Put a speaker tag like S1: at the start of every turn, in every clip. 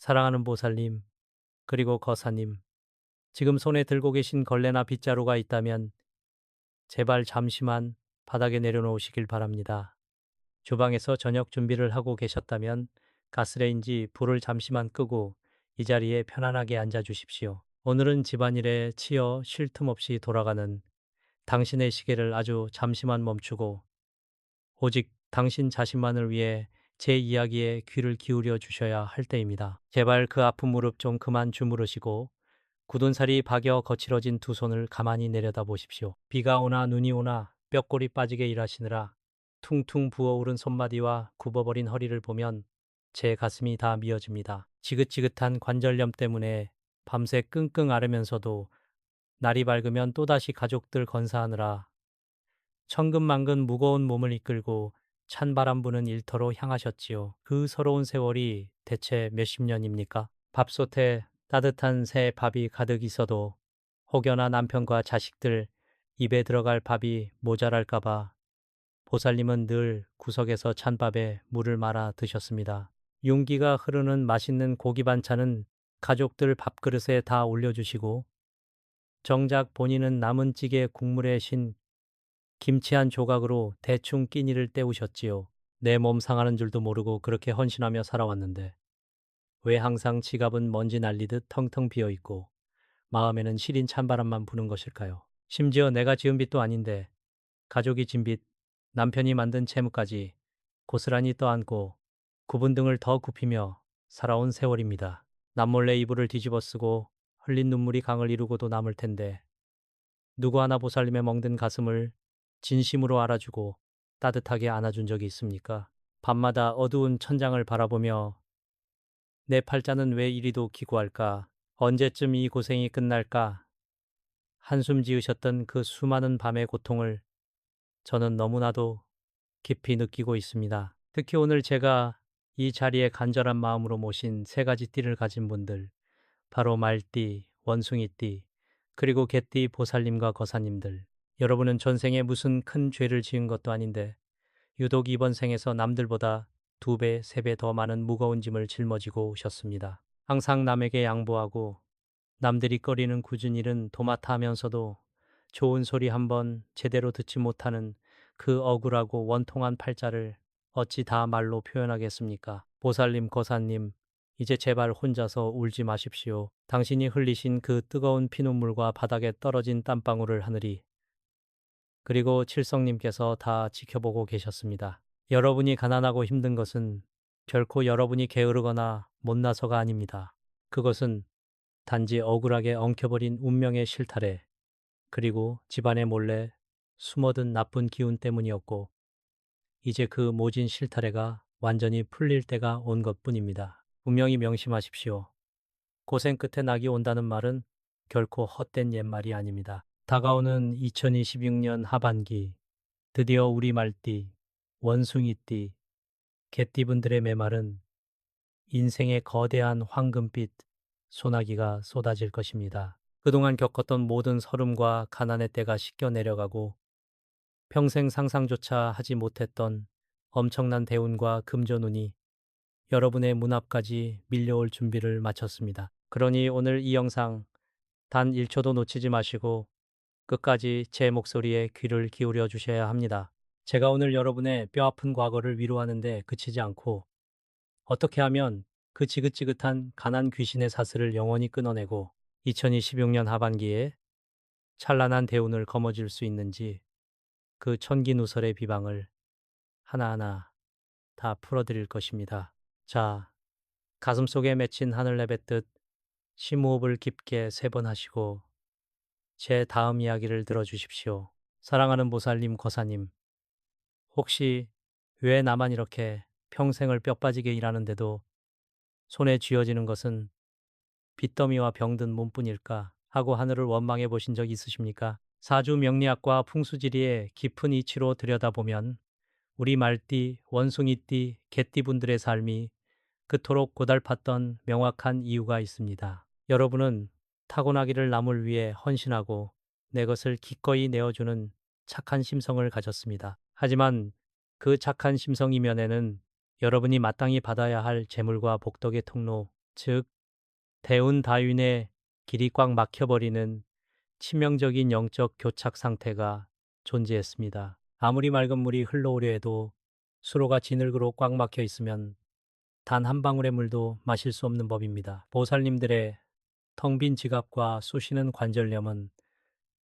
S1: 사랑하는 보살님, 그리고 거사님, 지금 손에 들고 계신 걸레나 빗자루가 있다면 제발 잠시만 바닥에 내려놓으시길 바랍니다. 주방에서 저녁 준비를 하고 계셨다면 가스레인지 불을 잠시만 끄고 이 자리에 편안하게 앉아 주십시오. 오늘은 집안일에 치여 쉴 틈 없이 돌아가는 당신의 시계를 아주 잠시만 멈추고 오직 당신 자신만을 위해 제 이야기에 귀를 기울여 주셔야 할 때입니다. 제발 그 아픈 무릎 좀 그만 주무르시고 굳은 살이 박여 거칠어진 두 손을 가만히 내려다 보십시오. 비가 오나 눈이 오나 뼈골이 빠지게 일하시느라 퉁퉁 부어오른 손마디와 굽어버린 허리를 보면 제 가슴이 다 미어집니다. 지긋지긋한 관절염 때문에 밤새 끙끙 앓으면서도 날이 밝으면 또다시 가족들 건사하느라 천근만근 무거운 몸을 이끌고 찬바람 부는 일터로 향하셨지요. 그 서러운 세월이 대체 몇십 년입니까? 밥솥에 따뜻한 새 밥이 가득 있어도 혹여나 남편과 자식들 입에 들어갈 밥이 모자랄까봐 보살님은 늘 구석에서 찬밥에 물을 말아 드셨습니다. 윤기가 흐르는 맛있는 고기 반찬은 가족들 밥그릇에 다 올려주시고 정작 본인은 남은 찌개 국물에 신 김치 한 조각으로 대충 끼니를 때우셨지요. 내 몸 상하는 줄도 모르고 그렇게 헌신하며 살아왔는데 왜 항상 지갑은 먼지 날리듯 텅텅 비어있고 마음에는 시린 찬바람만 부는 것일까요? 심지어 내가 지은 빚도 아닌데 가족이 진 빚, 남편이 만든 채무까지 고스란히 떠안고 굽은 등을 더 굽히며 살아온 세월입니다. 남몰래 이불을 뒤집어 쓰고 흘린 눈물이 강을 이루고도 남을 텐데 누구 하나 보살님의 멍든 가슴을 진심으로 알아주고 따뜻하게 안아준 적이 있습니까? 밤마다 어두운 천장을 바라보며 내 팔자는 왜 이리도 기구할까? 언제쯤 이 고생이 끝날까? 한숨 지으셨던 그 수많은 밤의 고통을 저는 너무나도 깊이 느끼고 있습니다. 특히 오늘 제가 이 자리에 간절한 마음으로 모신 세 가지 띠를 가진 분들, 바로 말띠, 원숭이띠, 그리고 개띠 보살님과 거사님들. 여러분은 전생에 무슨 큰 죄를 지은 것도 아닌데 유독 이번 생에서 남들보다 2배, 3배 더 많은 무거운 짐을 짊어지고 오셨습니다. 항상 남에게 양보하고 남들이 꺼리는 굳은 일은 도맡아 하면서도 좋은 소리 한번 제대로 듣지 못하는 그 억울하고 원통한 팔자를 어찌 다 말로 표현하겠습니까? 보살님, 거사님, 이제 제발 혼자서 울지 마십시오. 당신이 흘리신 그 뜨거운 피눈물과 바닥에 떨어진 땀방울을 하늘이 그리고 칠성님께서 다 지켜보고 계셨습니다. 여러분이 가난하고 힘든 것은 결코 여러분이 게으르거나 못나서가 아닙니다. 그것은 단지 억울하게 엉켜버린 운명의 실타래, 그리고 집안에 몰래 숨어든 나쁜 기운 때문이었고, 이제 그 모진 실타래가 완전히 풀릴 때가 온 것뿐입니다. 분명히 명심하십시오. 고생 끝에 낙이 온다는 말은 결코 헛된 옛말이 아닙니다. 다가오는 2026년 하반기, 드디어 우리 말띠, 원숭이띠, 개띠분들의 메말은 인생의 거대한 황금빛 소나기가 쏟아질 것입니다. 그동안 겪었던 모든 서름과 가난의 때가 씻겨 내려가고 평생 상상조차 하지 못했던 엄청난 대운과 금전운이 여러분의 문 앞까지 밀려올 준비를 마쳤습니다. 그러니 오늘 이 영상 단 1초도 놓치지 마시고 끝까지 제 목소리에 귀를 기울여 주셔야 합니다. 제가 오늘 여러분의 뼈아픈 과거를 위로하는데 그치지 않고 어떻게 하면 그 지긋지긋한 가난 귀신의 사슬을 영원히 끊어내고 2026년 하반기에 찬란한 대운을 거머쥘 수 있는지 그 천기누설의 비방을 하나하나 다 풀어드릴 것입니다. 자, 가슴속에 맺힌 하늘 내뱉듯 심호흡을 깊게 3번 하시고 제 다음 이야기를 들어주십시오. 사랑하는 보살님, 거사님, 혹시 왜 나만 이렇게 평생을 뼈 빠지게 일하는데도 손에 쥐어지는 것은 빚더미와 병든 몸뿐일까 하고 하늘을 원망해 보신 적 있으십니까? 사주 명리학과 풍수지리의 깊은 이치로 들여다보면 우리 말띠, 원숭이띠, 개띠분들의 삶이 그토록 고달팠던 명확한 이유가 있습니다. 여러분은 타고나기를 남을 위해 헌신하고 내 것을 기꺼이 내어주는 착한 심성을 가졌습니다. 하지만 그 착한 심성 이면에는 여러분이 마땅히 받아야 할 재물과 복덕의 통로, 즉 대운 다윈의 길이 꽉 막혀버리는 치명적인 영적 교착 상태가 존재했습니다. 아무리 맑은 물이 흘러오려 해도 수로가 진흙으로 꽉 막혀 있으면 단 한 방울의 물도 마실 수 없는 법입니다. 보살님들의 텅 빈 지갑과 쑤시는 관절염은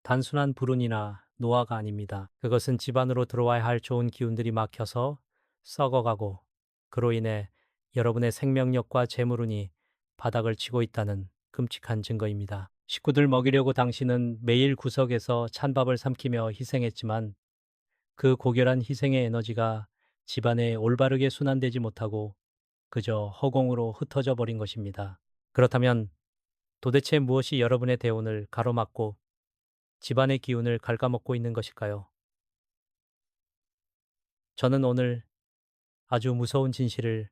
S1: 단순한 불운이나 노화가 아닙니다. 그것은 집안으로 들어와야 할 좋은 기운들이 막혀서 썩어가고 그로 인해 여러분의 생명력과 재물운이 바닥을 치고 있다는 끔찍한 증거입니다. 식구들 먹이려고 당신은 매일 구석에서 찬밥을 삼키며 희생했지만 그 고결한 희생의 에너지가 집안에 올바르게 순환되지 못하고 그저 허공으로 흩어져 버린 것입니다. 그렇다면 도대체 무엇이 여러분의 대운을 가로막고 집안의 기운을 갉아먹고 있는 것일까요? 저는 오늘 아주 무서운 진실을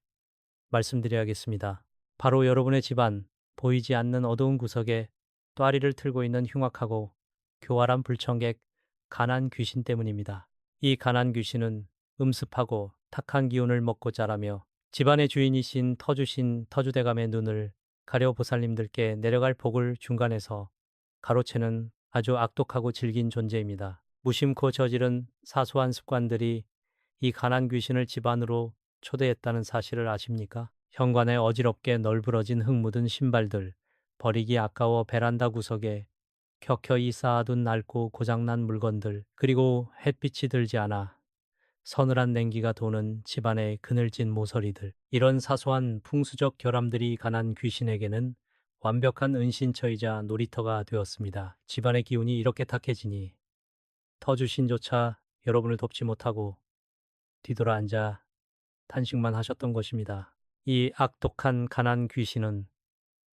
S1: 말씀드려야겠습니다. 바로 여러분의 집안, 보이지 않는 어두운 구석에 또아리를 틀고 있는 흉악하고 교활한 불청객, 가난 귀신 때문입니다. 이 가난 귀신은 음습하고 탁한 기운을 먹고 자라며 집안의 주인이신 터주신 터주대감의 눈을 가려 보살님들께 내려갈 복을 중간에서 가로채는 아주 악독하고 질긴 존재입니다. 무심코 저지른 사소한 습관들이 이 가난 귀신을 집안으로 초대했다는 사실을 아십니까? 현관에 어지럽게 널브러진 흙 묻은 신발들, 버리기 아까워 베란다 구석에 켜켜이 쌓아둔 낡고 고장난 물건들, 그리고 햇빛이 들지 않아 서늘한 냉기가 도는 집안의 그늘진 모서리들. 이런 사소한 풍수적 결함들이 가난 귀신에게는 완벽한 은신처이자 놀이터가 되었습니다. 집안의 기운이 이렇게 탁해지니 터주신조차 여러분을 돕지 못하고 뒤돌아 앉아 탄식만 하셨던 것입니다. 이 악독한 가난 귀신은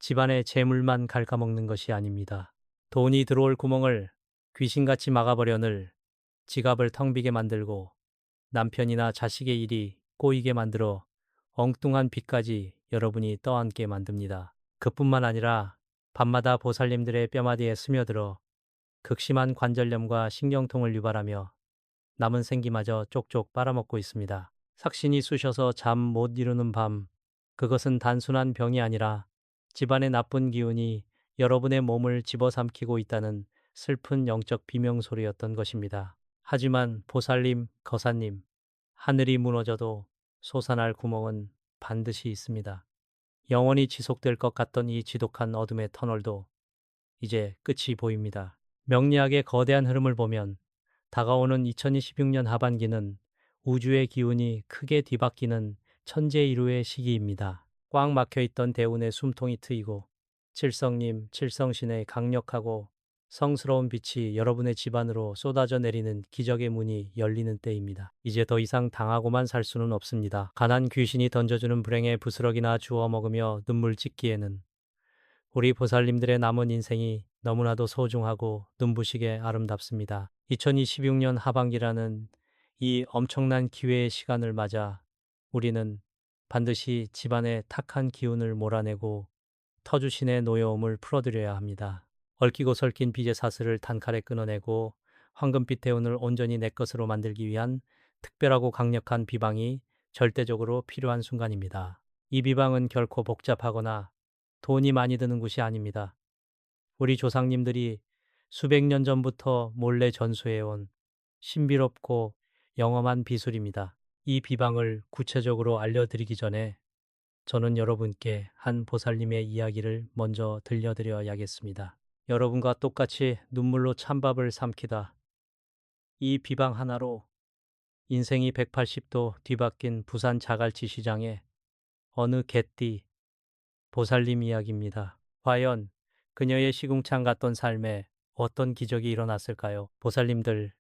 S1: 집안의 재물만 갉아먹는 것이 아닙니다. 돈이 들어올 구멍을 귀신같이 막아버려 지갑을 텅 비게 만들고 남편이나 자식의 일이 꼬이게 만들어 엉뚱한 빚까지 여러분이 떠안게 만듭니다. 그뿐만 아니라 밤마다 보살님들의 뼈마디에 스며들어 극심한 관절염과 신경통을 유발하며 남은 생기마저 쪽쪽 빨아먹고 있습니다. 삭신이 쑤셔서 잠 못 이루는 밤, 그것은 단순한 병이 아니라 집안의 나쁜 기운이 여러분의 몸을 집어삼키고 있다는 슬픈 영적 비명소리였던 것입니다. 하지만 보살님, 거사님, 하늘이 무너져도 솟아날 구멍은 반드시 있습니다. 영원히 지속될 것 같던 이 지독한 어둠의 터널도 이제 끝이 보입니다. 명리학의 거대한 흐름을 보면 다가오는 2026년 하반기는 우주의 기운이 크게 뒤바뀌는 천재일우의 시기입니다. 꽉 막혀있던 대운의 숨통이 트이고 칠성님, 칠성신의 강력하고 성스러운 빛이 여러분의 집안으로 쏟아져 내리는 기적의 문이 열리는 때입니다. 이제 더 이상 당하고만 살 수는 없습니다. 가난 귀신이 던져주는 불행의 부스러기나 주워 먹으며 눈물 찢기에는 우리 보살님들의 남은 인생이 너무나도 소중하고 눈부시게 아름답습니다. 2026년 하반기라는 이 엄청난 기회의 시간을 맞아 우리는 반드시 집안의 탁한 기운을 몰아내고 터주신의 노여움을 풀어드려야 합니다. 얽히고 설킨 빚의 사슬을 단칼에 끊어내고 황금빛 대운을 온전히 내 것으로 만들기 위한 특별하고 강력한 비방이 절대적으로 필요한 순간입니다. 이 비방은 결코 복잡하거나 돈이 많이 드는 곳이 아닙니다. 우리 조상님들이 수백 년 전부터 몰래 전수해온 신비롭고 영험한 비술입니다. 이 비방을 구체적으로 알려드리기 전에 저는 여러분께 한 보살님의 이야기를 먼저 들려드려야겠습니다. 여러분과 똑같이 눈물로 찬밥을 삼키다. 이 비방 하나로 인생이 180도 뒤바뀐 부산 자갈치 시장의 어느 개띠 보살님 이야기입니다. 과연 그녀의 시궁창 같던 삶에 어떤 기적이 일어났을까요? 보살님들,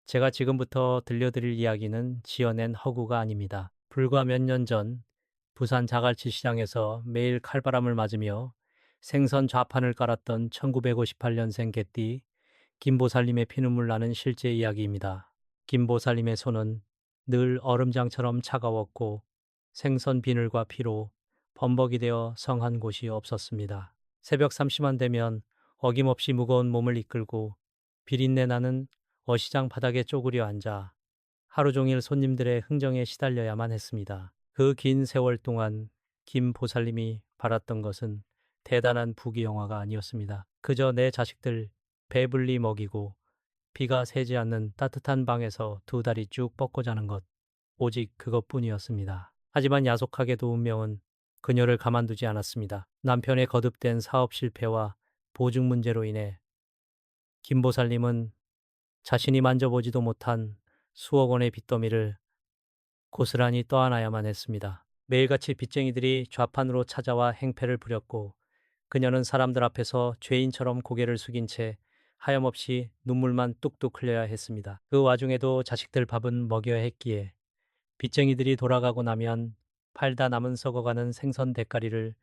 S1: 제가 지금부터 들려드릴 이야기는 지어낸 허구가 아닙니다. 불과 몇 년 전 부산 자갈치 시장에서 매일 칼바람을 맞으며 생선 좌판을 깔았던 1958년생 개띠 김보살님의 피눈물 나는 실제 이야기입니다. 김보살님의 손은 늘 얼음장처럼 차가웠고 생선 비늘과 피로 범벅이 되어 성한 곳이 없었습니다. 새벽 3시만 되면 어김없이 무거운 몸을 이끌고 비린내 나는 어시장 바닥에 쪼그려 앉아 하루 종일 손님들의 흥정에 시달려야만 했습니다. 그 긴 세월 동안 김 보살님이 바랐던 것은 대단한 부귀영화가 아니었습니다. 그저 내 자식들 배불리 먹이고 비가 새지 않는 따뜻한 방에서 두 다리 쭉 뻗고 자는 것, 오직 그것뿐이었습니다. 하지만 야속하게도 운명은 그녀를 가만두지 않았습니다. 남편의 거듭된 사업 실패와 보증 문제로 인해 김보살님은 자신이 만져보지도 못한 수억 원의 빚더미를 고스란히 떠안아야만 했습니다. 매일같이 빚쟁이들이 좌판으로 찾아와 행패를 부렸고 그녀는 사람들 앞에서 죄인처럼 고개를 숙인 채 하염없이 눈물만 뚝뚝 흘려야 했습니다. 그 와중에도 자식들 밥은 먹여야 했기에 빚쟁이들이 돌아가고 나면 팔다 남은 썩어가는 생선 대가리를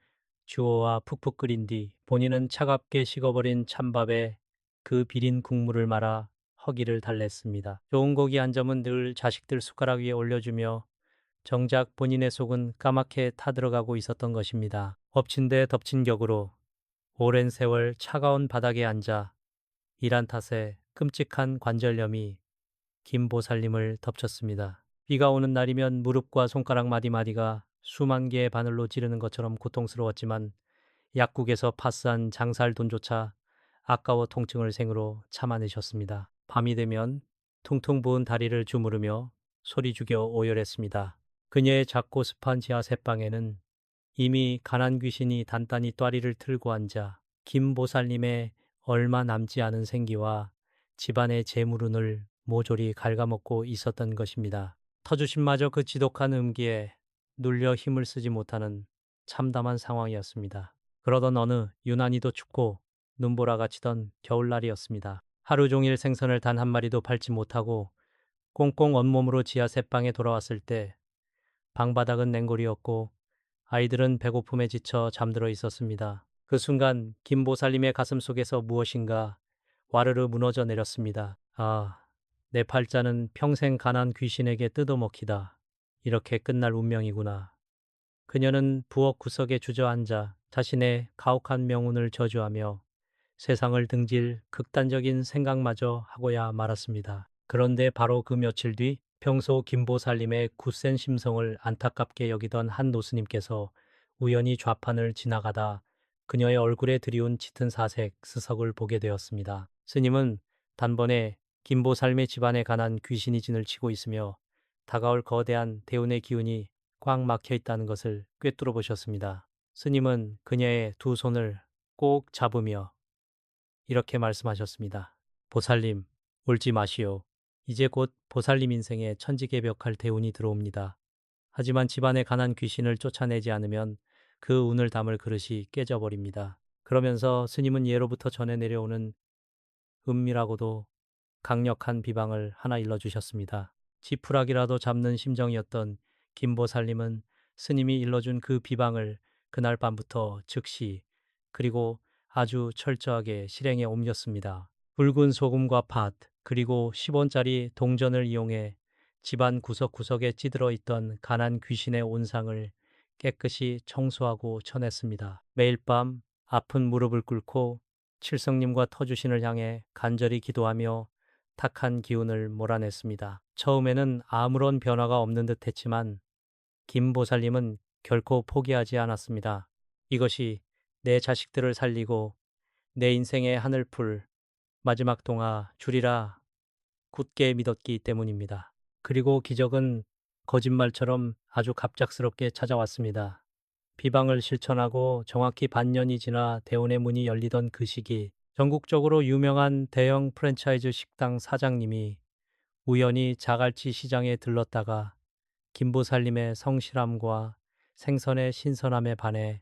S1: 주워와 푹푹 끓인 뒤 본인은 차갑게 식어버린 찬밥에 그 비린 국물을 말아 허기를 달랬습니다. 좋은 고기 한 점은 늘 자식들 숟가락 위에 올려주며 정작 본인의 속은 까맣게 타들어가고 있었던 것입니다. 엎친 데 덮친 격으로 오랜 세월 차가운 바닥에 앉아 일한 탓에 끔찍한 관절염이 김보살님을 덮쳤습니다. 비가 오는 날이면 무릎과 손가락 마디마디가 수만 개의 바늘로 찌르는 것처럼 고통스러웠지만 약국에서 파스한 장살 돈조차 아까워 통증을 생으로 참아내셨습니다. 밤이 되면 퉁퉁 부은 다리를 주무르며 소리 죽여 오열했습니다. 그녀의 작고 습한 지하 새방에는 이미 가난 귀신이 단단히 또아리를 틀고 앉아 김보살님의 얼마 남지 않은 생기와 집안의 재물운을 모조리 갉아먹고 있었던 것입니다. 터주신마저 그 지독한 음기에 눌려 힘을 쓰지 못하는 참담한 상황이었습니다. 그러던 어느 유난히도 춥고 눈보라가 치던 겨울날이었습니다. 하루 종일 생선을 단 한 마리도 팔지 못하고 꽁꽁 온몸으로 지하 새방에 돌아왔을 때 방바닥은 냉골이었고 아이들은 배고픔에 지쳐 잠들어 있었습니다. 그 순간 김보살님의 가슴 속에서 무엇인가 와르르 무너져 내렸습니다. 아, 내 팔자는 평생 가난 귀신에게 뜯어먹히다. 이렇게 끝날 운명이구나. 그녀는 부엌 구석에 주저앉아 자신의 가혹한 명운을 저주하며 세상을 등질 극단적인 생각마저 하고야 말았습니다. 그런데 바로 그 며칠 뒤 평소 김보살님의 굳센 심성을 안타깝게 여기던 한 노스님께서 우연히 좌판을 지나가다 그녀의 얼굴에 드리운 짙은 사색 스석을 보게 되었습니다. 스님은 단번에 김보살님의 집안에 관한 귀신이 진을 치고 있으며 다가올 거대한 대운의 기운이 꽉 막혀 있다는 것을 꿰뚫어 보셨습니다. 스님은 그녀의 두 손을 꼭 잡으며 이렇게 말씀하셨습니다. 보살님, 울지 마시오. 이제 곧 보살님 인생에 천지개벽할 대운이 들어옵니다. 하지만 집안에 관한 귀신을 쫓아내지 않으면 그 운을 담을 그릇이 깨져버립니다. 그러면서 스님은 예로부터 전해 내려오는 은밀하고도 강력한 비방을 하나 일러주셨습니다. 지푸라기라도 잡는 심정이었던 김보살님은 스님이 일러준 그 비방을 그날 밤부터 즉시 그리고 아주 철저하게 실행에 옮겼습니다. 붉은 소금과 팥 그리고 10원짜리 동전을 이용해 집안 구석구석에 찌들어 있던 가난 귀신의 온상을 깨끗이 청소하고 쳐냈습니다. 매일 밤 아픈 무릎을 꿇고 칠성님과 터주신을 향해 간절히 기도하며 탁한 기운을 몰아냈습니다. 처음에는 아무런 변화가 없는 듯 했지만 김보살님은 결코 포기하지 않았습니다. 이것이 내 자식들을 살리고 내 인생의 하늘풀 마지막 동화 줄이라 굳게 믿었기 때문입니다. 그리고 기적은 거짓말처럼 아주 갑작스럽게 찾아왔습니다. 비방을 실천하고 정확히 반년이 지나 대운의 문이 열리던 그 시기 전국적으로 유명한 대형 프랜차이즈 식당 사장님이 우연히 자갈치 시장에 들렀다가 김보살님의 성실함과 생선의 신선함에 반해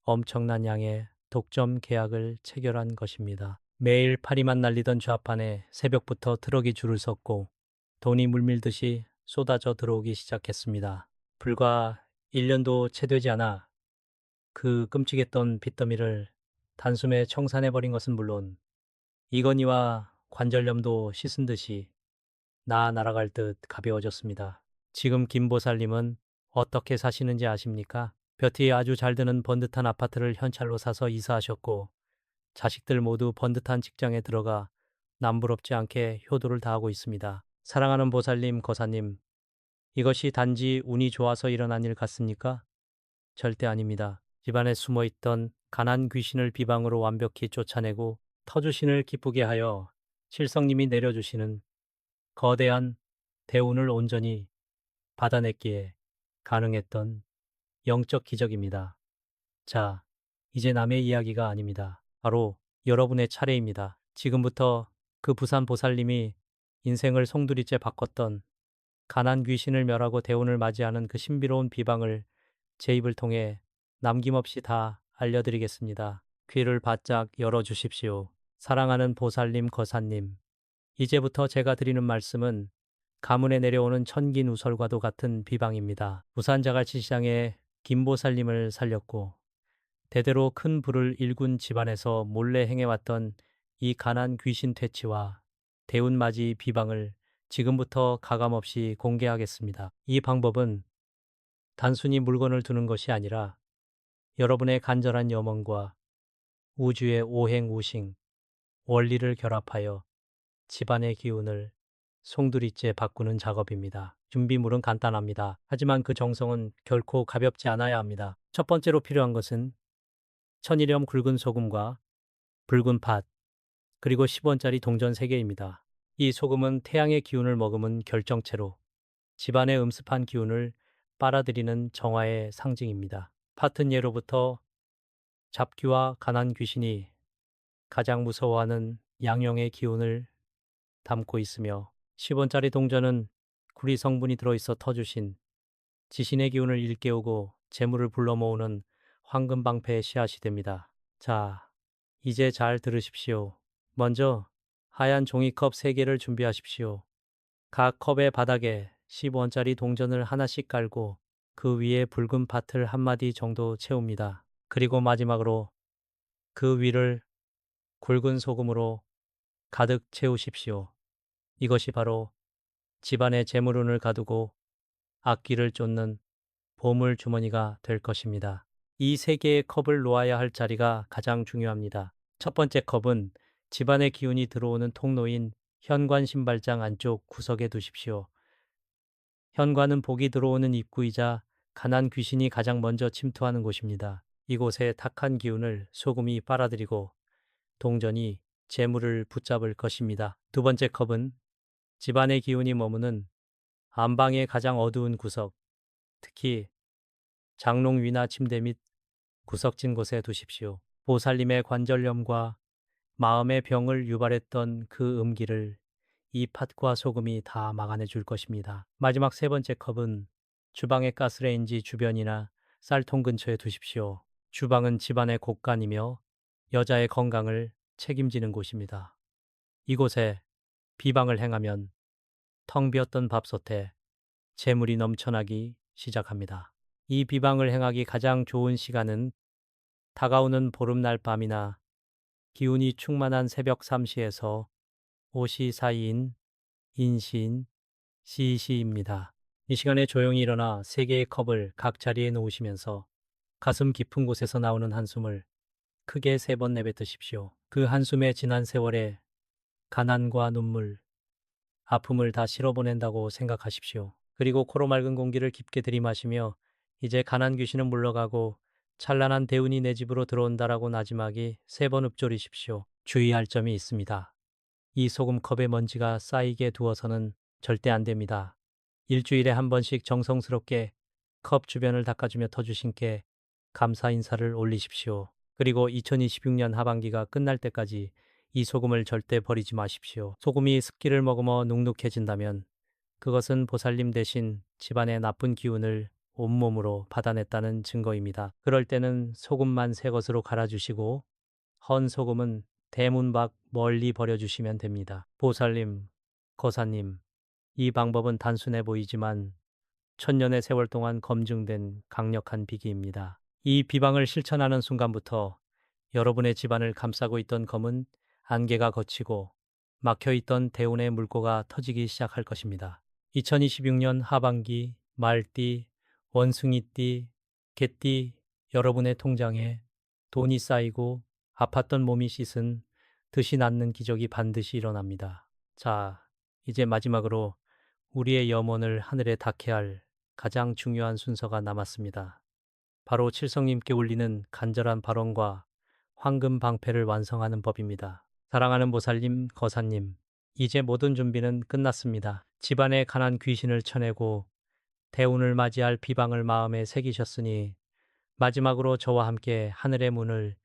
S1: 엄청난 양의 독점 계약을 체결한 것입니다. 매일 파리만 날리던 좌판에 새벽부터 트럭이 줄을 섰고 돈이 물밀듯이 쏟아져 들어오기 시작했습니다. 불과 1년도 채 되지 않아 그 끔찍했던 빚더미를 단숨에 청산해버린 것은 물론 이건희와 관절염도 씻은 듯이 날아갈 듯 가벼워졌습니다. 지금 김보살님은 어떻게 사시는지 아십니까? 볕이 아주 잘 드는 번듯한 아파트를 현찰로 사서 이사하셨고 자식들 모두 번듯한 직장에 들어가 남부럽지 않게 효도를 다하고 있습니다. 사랑하는 보살님, 거사님, 이것이 단지 운이 좋아서 일어난 일 같습니까? 절대 아닙니다. 집안에 숨어있던 가난 귀신을 비방으로 완벽히 쫓아내고 터주신을 기쁘게 하여 칠성님이 내려주시는 거대한 대운을 온전히 받아냈기에 가능했던 영적 기적입니다. 자, 이제 남의 이야기가 아닙니다. 바로 여러분의 차례입니다. 지금부터 그 부산 보살님이 인생을 송두리째 바꿨던 가난 귀신을 멸하고 대운을 맞이하는 그 신비로운 비방을 제 입을 통해 남김없이 다 알려드리겠습니다. 귀를 바짝 열어주십시오. 사랑하는 보살님, 거사님. 이제부터 제가 드리는 말씀은 가문에 내려오는 천기누설과도 같은 비방입니다. 부산 자갈치시장에 김보살님을 살렸고 대대로 큰 불을 일군 집안에서 몰래 행해왔던 이 가난 귀신 퇴치와 대운맞이 비방을 지금부터 가감없이 공개하겠습니다. 이 방법은 단순히 물건을 두는 것이 아니라 여러분의 간절한 염원과 우주의 오행우싱, 원리를 결합하여 집안의 기운을 송두리째 바꾸는 작업입니다. 준비물은 간단합니다. 하지만 그 정성은 결코 가볍지 않아야 합니다. 첫 번째로 필요한 것은 천일염 굵은 소금과 붉은 팥, 그리고 10원짜리 동전 3개입니다. 이 소금은 태양의 기운을 머금은 결정체로 집안의 음습한 기운을 빨아들이는 정화의 상징입니다. 팥은 예로부터 잡귀와 가난 귀신이 가장 무서워하는 양용의 기운을 담고 있으며 10원짜리 동전은 구리 성분이 들어있어 터주신 지신의 기운을 일깨우고 재물을 불러 모으는 황금방패의 씨앗이 됩니다. 자, 이제 잘 들으십시오. 먼저 하얀 종이컵 3개를 준비하십시오. 각 컵의 바닥에 10원짜리 동전을 하나씩 깔고 그 위에 붉은 밭을 한 마디 정도 채웁니다. 그리고 마지막으로 그 위를 굵은 소금으로 가득 채우십시오. 이것이 바로 집안의 재물운을 가두고 악기를 쫓는 보물 주머니가 될 것입니다. 이 3개의 컵을 놓아야 할 자리가 가장 중요합니다. 첫 번째 컵은 집안의 기운이 들어오는 통로인 현관 신발장 안쪽 구석에 두십시오. 현관은 복이 들어오는 입구이자 가난 귀신이 가장 먼저 침투하는 곳입니다. 이곳에 탁한 기운을 소금이 빨아들이고 동전이 재물을 붙잡을 것입니다. 두 번째 컵은 집안의 기운이 머무는 안방의 가장 어두운 구석, 특히 장롱 위나 침대 및 구석진 곳에 두십시오. 보살님의 관절염과 마음의 병을 유발했던 그 음기를 이 팥과 소금이 다 막아내 줄 것입니다. 마지막 세 번째 컵은 주방의 가스레인지 주변이나 쌀통 근처에 두십시오. 주방은 집안의 곳간이며 여자의 건강을 책임지는 곳입니다. 이곳에 비방을 행하면 텅 비었던 밥솥에 재물이 넘쳐나기 시작합니다. 이 비방을 행하기 가장 좋은 시간은 다가오는 보름날 밤이나 기운이 충만한 새벽 3시에서 5시 사이인 인시인 시시입니다. 이 시간에 조용히 일어나 3개의 컵을 각 자리에 놓으시면서 가슴 깊은 곳에서 나오는 한숨을 크게 3번 내뱉으십시오. 그 한숨에 지난 세월의 가난과 눈물, 아픔을 다 실어보낸다고 생각하십시오. 그리고 코로 맑은 공기를 깊게 들이마시며 이제 가난 귀신은 물러가고 찬란한 대운이 내 집으로 들어온다라고 나지막이 3번 읊조리십시오. 주의할 점이 있습니다. 이 소금컵에 먼지가 쌓이게 두어서는 절대 안 됩니다. 일주일에 한 번씩 정성스럽게 컵 주변을 닦아주며 터주신께 감사 인사를 올리십시오. 그리고 2026년 하반기가 끝날 때까지 이 소금을 절대 버리지 마십시오. 소금이 습기를 머금어 눅눅해진다면 그것은 보살님 대신 집안의 나쁜 기운을 온몸으로 받아냈다는 증거입니다. 그럴 때는 소금만 새 것으로 갈아주시고 헌 소금은 대문 밖 멀리 버려주시면 됩니다. 보살님, 거사님, 이 방법은 단순해 보이지만 천년의 세월 동안 검증된 강력한 비기입니다. 이 비방을 실천하는 순간부터 여러분의 집안을 감싸고 있던 검은 안개가 걷히고 막혀있던 대운의 물꼬가 터지기 시작할 것입니다. 2026년 하반기 말띠, 원숭이띠, 개띠 여러분의 통장에 돈이 쌓이고 아팠던 몸이 씻은 듯이 낫는 기적이 반드시 일어납니다. 자, 이제 마지막으로 우리의 염원을 하늘에 닿게 할 가장 중요한 순서가 남았습니다. 바로 칠성님께 울리는 간절한 발언과 황금 방패를 완성하는 법입니다. 사랑하는 보살님, 거사님, 이제 모든 준비는 끝났습니다. 집안의 가난 귀신을 쳐내고 대운을 맞이할 비방을 마음에 새기셨으니 마지막으로 저와 함께 하늘의 문을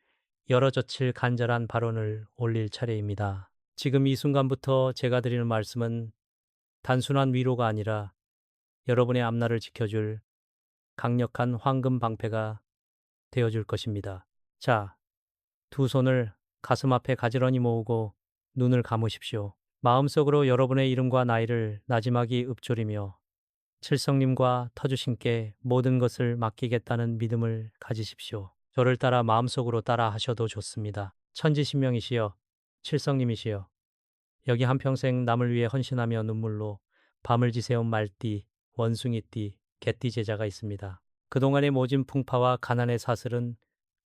S1: 열어젖힐 간절한 발언을 올릴 차례입니다. 지금 이 순간부터 제가 드리는 말씀은 단순한 위로가 아니라 여러분의 앞날을 지켜줄 강력한 황금 방패가 되어줄 것입니다. 자, 두 손을 가슴 앞에 가지런히 모으고 눈을 감으십시오. 마음속으로 여러분의 이름과 나이를 나지막이 읊조리며 칠성님과 터주신께 모든 것을 맡기겠다는 믿음을 가지십시오. 저를 따라 마음속으로 따라 하셔도 좋습니다. 천지신명이시여, 칠성님이시여, 여기 한평생 남을 위해 헌신하며 눈물로 밤을 지새운 말띠, 원숭이띠, 개띠 제자가 있습니다. 그동안의 모진 풍파와 가난의 사슬은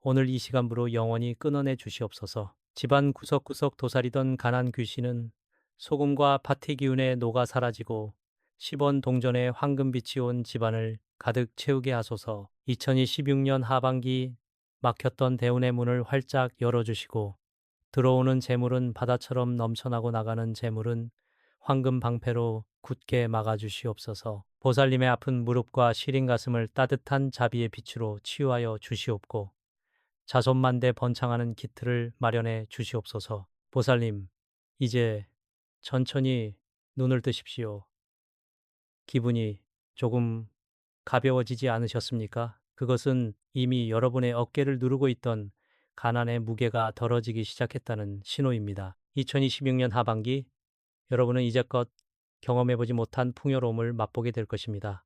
S1: 오늘 이 시간부로 영원히 끊어내 주시옵소서. 집안 구석구석 도사리던 가난 귀신은 소금과 파티 기운에 녹아 사라지고 10원 동전의 황금빛이 온 집안을 가득 채우게 하소서. 2026년 하반기 막혔던 대운의 문을 활짝 열어주시고 들어오는 재물은 바다처럼 넘쳐나고 나가는 재물은 황금 방패로 굳게 막아주시옵소서. 보살님의 아픈 무릎과 시린 가슴을 따뜻한 자비의 빛으로 치유하여 주시옵고 자손만대 번창하는 기틀을 마련해 주시옵소서. 보살님, 이제 천천히 눈을 뜨십시오. 기분이 조금 가벼워지지 않으셨습니까? 그것은 이미 여러분의 어깨를 누르고 있던 가난의 무게가 덜어지기 시작했다는 신호입니다. 2026년 하반기 여러분은 이제껏 경험해보지 못한 풍요로움을 맛보게 될 것입니다.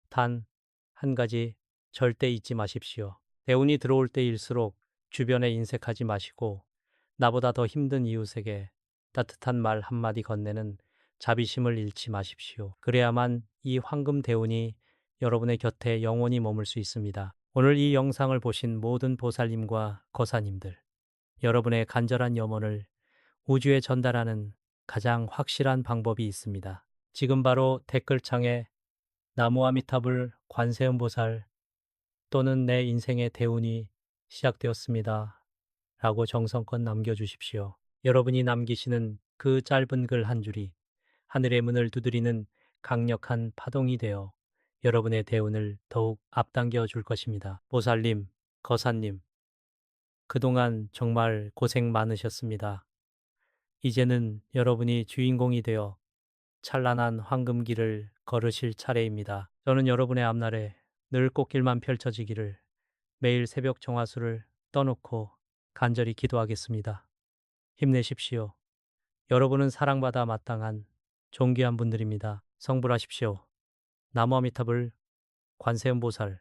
S1: 단 한 가지 절대 잊지 마십시오. 대운이 들어올 때일수록 주변에 인색하지 마시고 나보다 더 힘든 이웃에게 따뜻한 말 한마디 건네는 자비심을 잃지 마십시오. 그래야만 이 황금 대운이 여러분의 곁에 영원히 머물 수 있습니다. 오늘 이 영상을 보신 모든 보살님과 거사님들, 여러분의 간절한 염원을 우주에 전달하는 가장 확실한 방법이 있습니다. 지금 바로 댓글창에 나무아미타불 관세음보살 또는 내 인생의 대운이 시작되었습니다. 라고 정성껏 남겨주십시오. 여러분이 남기시는 그 짧은 글 한 줄이 하늘의 문을 두드리는 강력한 파동이 되어 여러분의 대운을 더욱 앞당겨 줄 것입니다. 보살님, 거사님, 그동안 정말 고생 많으셨습니다. 이제는 여러분이 주인공이 되어 찬란한 황금길을 걸으실 차례입니다. 저는 여러분의 앞날에 늘 꽃길만 펼쳐지기를 매일 새벽 정화수를 떠놓고 간절히 기도하겠습니다. 힘내십시오. 여러분은 사랑받아 마땅한 존귀한 분들입니다. 성불하십시오. 나무아미타불 관세음보살